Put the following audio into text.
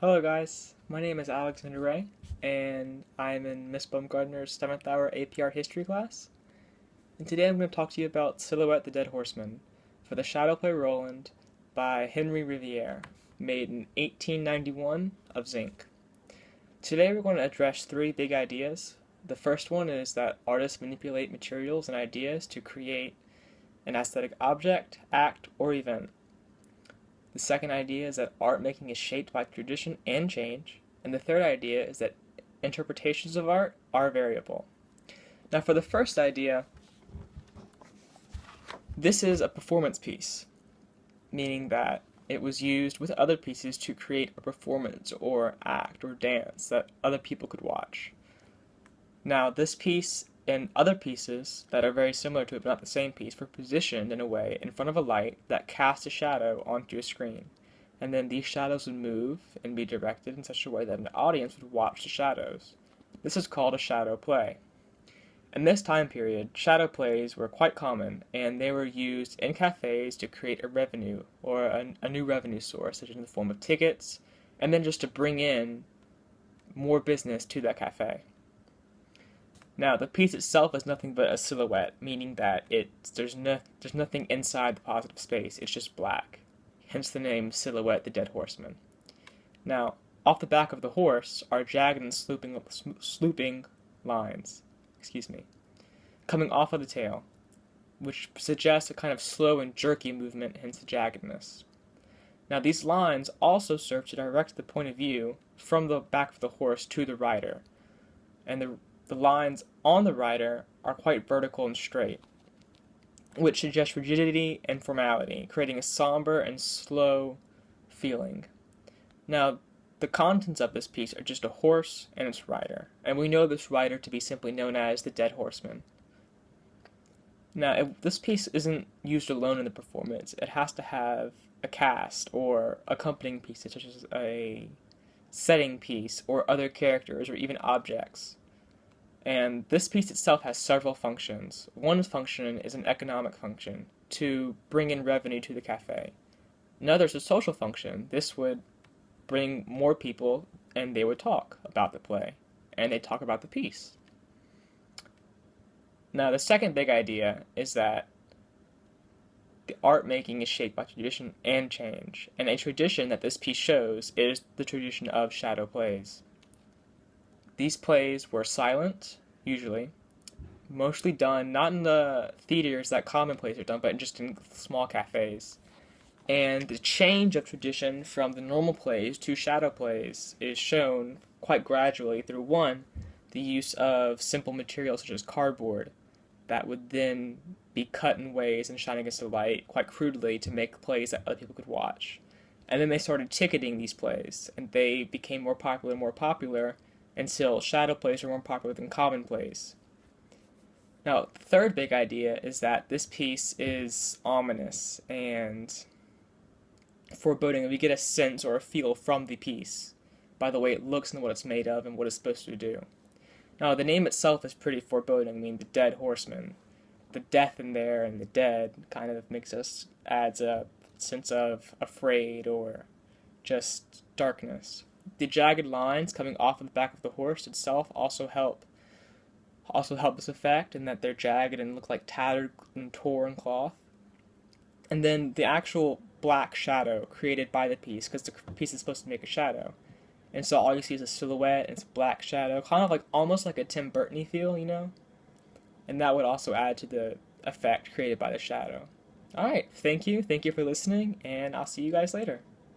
Hello guys, my name is Alexander Ray, and I'm in Miss Baumgartner's 7th hour APR history class. And today I'm going to talk to you about Silhouette the Dead Horseman for the Shadowplay Roland by Henry Riviere, made in 1891 of zinc. Today we're going to address three big ideas. The first one is that artists manipulate materials and ideas to create an aesthetic object, act, or event. The second idea is that art making is shaped by tradition and change. And the third idea is that interpretations of art are variable. Now for the first idea, this is a performance piece, meaning that it was used with other pieces to create a performance or act or dance that other people could watch. Now this piece and other pieces that are very similar to it but not the same piece were positioned in a way in front of a light that cast a shadow onto a screen, and then these shadows would move and be directed in such a way that an audience would watch the shadows. This is called a shadow play. In this time period, shadow plays were quite common, and they were used in cafes to create a revenue or a new revenue source, such as in the form of tickets, and then just to bring in more business to that cafe. Now, the piece itself is nothing but a silhouette, meaning that there's nothing inside the positive space, it's just black. Hence the name Silhouette the Dead Horseman. Now, off the back of the horse are jagged and slooping lines, coming off of the tail, which suggests a kind of slow and jerky movement, hence the jaggedness. Now, these lines also serve to direct the point of view from the back of the horse to the rider, and the lines on the rider are quite vertical and straight, which suggests rigidity and formality, creating a somber and slow feeling. Now, the contents of this piece are just a horse and its rider, and we know this rider to be simply known as the Dead Horseman. Now, this piece isn't used alone in the performance. It has to have a cast or accompanying pieces, such as a setting piece or other characters or even objects. And this piece itself has several functions. One function is an economic function, to bring in revenue to the cafe. Another is a social function. This would bring more people, and they would talk about the play, and they talk about the piece. Now, the second big idea is that the art making is shaped by tradition and change, and a tradition that this piece shows is the tradition of shadow plays. These plays were silent, usually, mostly done not in the theaters that common plays are done, but just in small cafes. And the change of tradition from the normal plays to shadow plays is shown quite gradually through, one, the use of simple materials such as cardboard that would then be cut in ways and shine against the light quite crudely to make plays that other people could watch. And then they started ticketing these plays, and they became more popular, until shadow plays are more popular than common plays. Now, the third big idea is that this piece is ominous and foreboding. We get a sense or a feel from the piece by the way it looks and what it's made of and what it's supposed to do. Now, the name itself is pretty foreboding. I mean, the Dead Horseman. The death in there and the dead kind of adds a sense of afraid or just darkness. The jagged lines coming off of the back of the horse itself also help this effect, in that they're jagged and look like tattered and torn cloth. And then the actual black shadow created by the piece, because the piece is supposed to make a shadow. And so all you see is a silhouette, and it's a black shadow, kind of like almost like a Tim Burton-y feel, you know? And that would also add to the effect created by the shadow. Alright, thank you for listening, and I'll see you guys later.